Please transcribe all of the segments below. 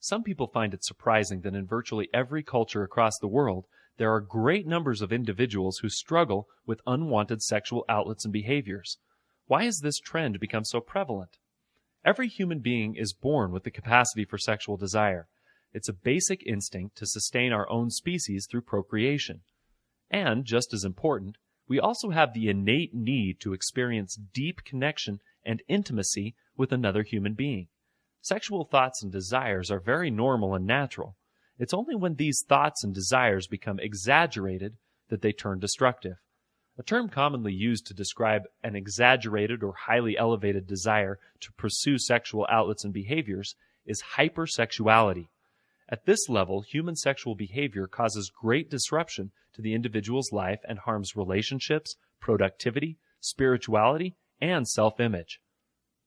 Some people find it surprising that in virtually every culture across the world, there are great numbers of individuals who struggle with unwanted sexual outlets and behaviors. Why has this trend become so prevalent? Every human being is born with the capacity for sexual desire. It's a basic instinct to sustain our own species through procreation. And, just as important, we also have the innate need to experience deep connection and intimacy with another human being. Sexual thoughts and desires are very normal and natural. It's only when these thoughts and desires become exaggerated that they turn destructive. A term commonly used to describe an exaggerated or highly elevated desire to pursue sexual outlets and behaviors is hyper-sexuality. At this level, human sexual behavior causes great disruption to the individual's life and harms relationships, productivity, spirituality, and self-image.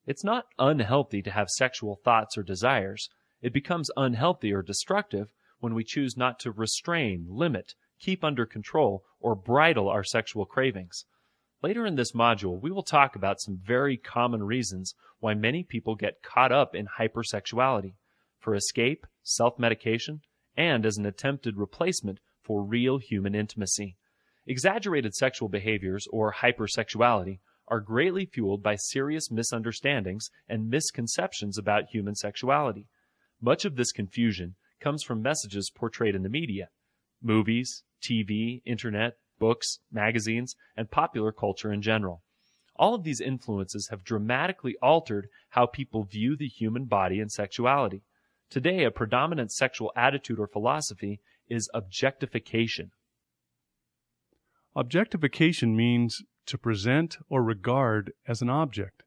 It's not unhealthy to have sexual thoughts or desires. It becomes unhealthy or destructive when we choose not to restrain, limit, keep under control, or bridle our sexual cravings. Later in this module, we will talk about some very common reasons why many people get caught up in hypersexuality, for escape, self-medication, and as an attempted replacement for real human intimacy. Exaggerated sexual behaviors, or hypersexuality, are greatly fueled by serious misunderstandings and misconceptions about human sexuality. Much of this confusion comes from messages portrayed in the media, movies, TV, internet, books, magazines, and popular culture in general. All of these influences have dramatically altered how people view the human body and sexuality. Today, a predominant sexual attitude or philosophy is objectification. Objectification means to present or regard as an object.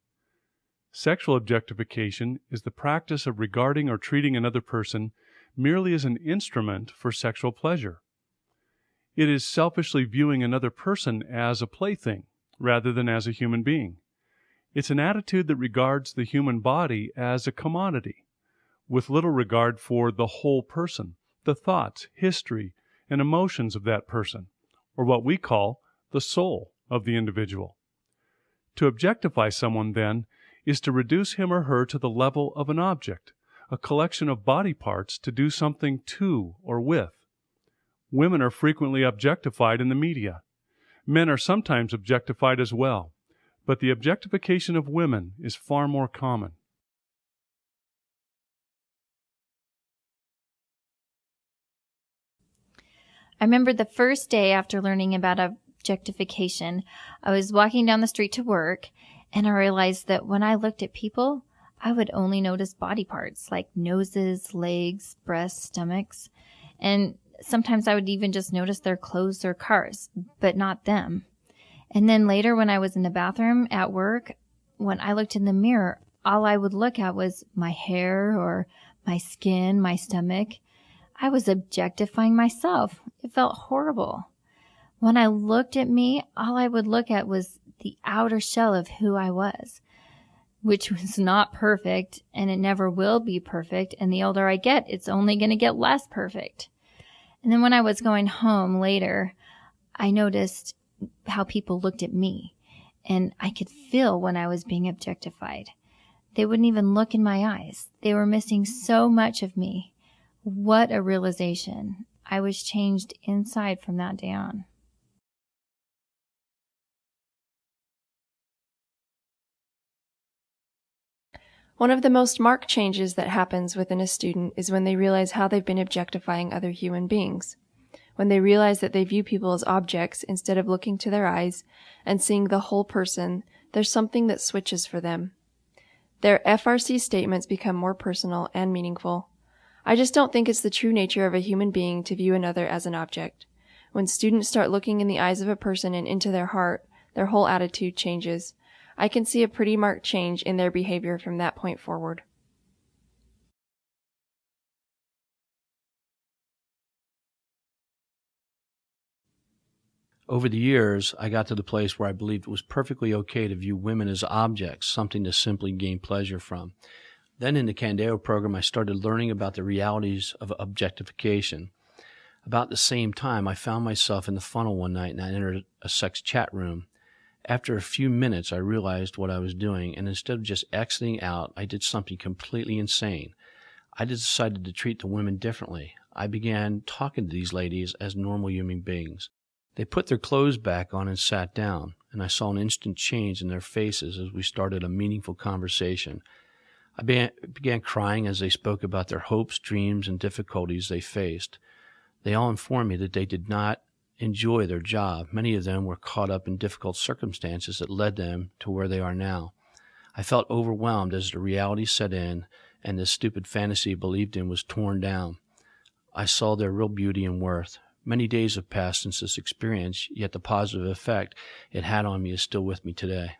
Sexual objectification is the practice of regarding or treating another person merely as an instrument for sexual pleasure. It is selfishly viewing another person as a plaything rather than as a human being. It's an attitude that regards the human body as a commodity, with little regard for the whole person, the thoughts, history, and emotions of that person, or what we call the soul of the individual. To objectify someone, then, is to reduce him or her to the level of an object, a collection of body parts to do something to or with. Women are frequently objectified in the media. Men are sometimes objectified as well, but the objectification of women is far more common. I remember the first day after learning about objectification, I was walking down the street to work, and I realized that when I looked at people, I would only notice body parts like noses, legs, breasts, stomachs, and sometimes I would even just notice their clothes or cars, but not them. And then later when I was in the bathroom at work, when I looked in the mirror, all I would look at was my hair or my skin, my stomach. I was objectifying myself. It felt horrible. When I looked at me, all I would look at was the outer shell of who I was, which was not perfect, and it never will be perfect. And the older I get, it's only going to get less perfect. And then when I was going home later, I noticed how people looked at me, and I could feel when I was being objectified. They wouldn't even look in my eyes. They were missing so much of me. What a realization. I was changed inside from that day on. One of the most marked changes that happens within a student is when they realize how they've been objectifying other human beings. When they realize that they view people as objects instead of looking to their eyes and seeing the whole person, there's something that switches for them. Their FRC statements become more personal and meaningful. I just don't think it's the true nature of a human being to view another as an object. When students start looking in the eyes of a person and into their heart, their whole attitude changes. I can see a pretty marked change in their behavior from that point forward. Over the years, I got to the place where I believed it was perfectly okay to view women as objects, something to simply gain pleasure from. Then in the Candeo program, I started learning about the realities of objectification. About the same time, I found myself in the funnel one night and I entered a sex chat room. After a few minutes, I realized what I was doing, and instead of just exiting out, I did something completely insane. I decided to treat the women differently. I began talking to these ladies as normal human beings. They put their clothes back on and sat down, and I saw an instant change in their faces as we started a meaningful conversation. I began crying as they spoke about their hopes, dreams, and difficulties they faced. They all informed me that they did not enjoy their job. Many of them were caught up in difficult circumstances that led them to where they are now. I felt overwhelmed as the reality set in and the stupid fantasy I believed in was torn down. I saw their real beauty and worth. Many days have passed since this experience, yet the positive effect it had on me is still with me today.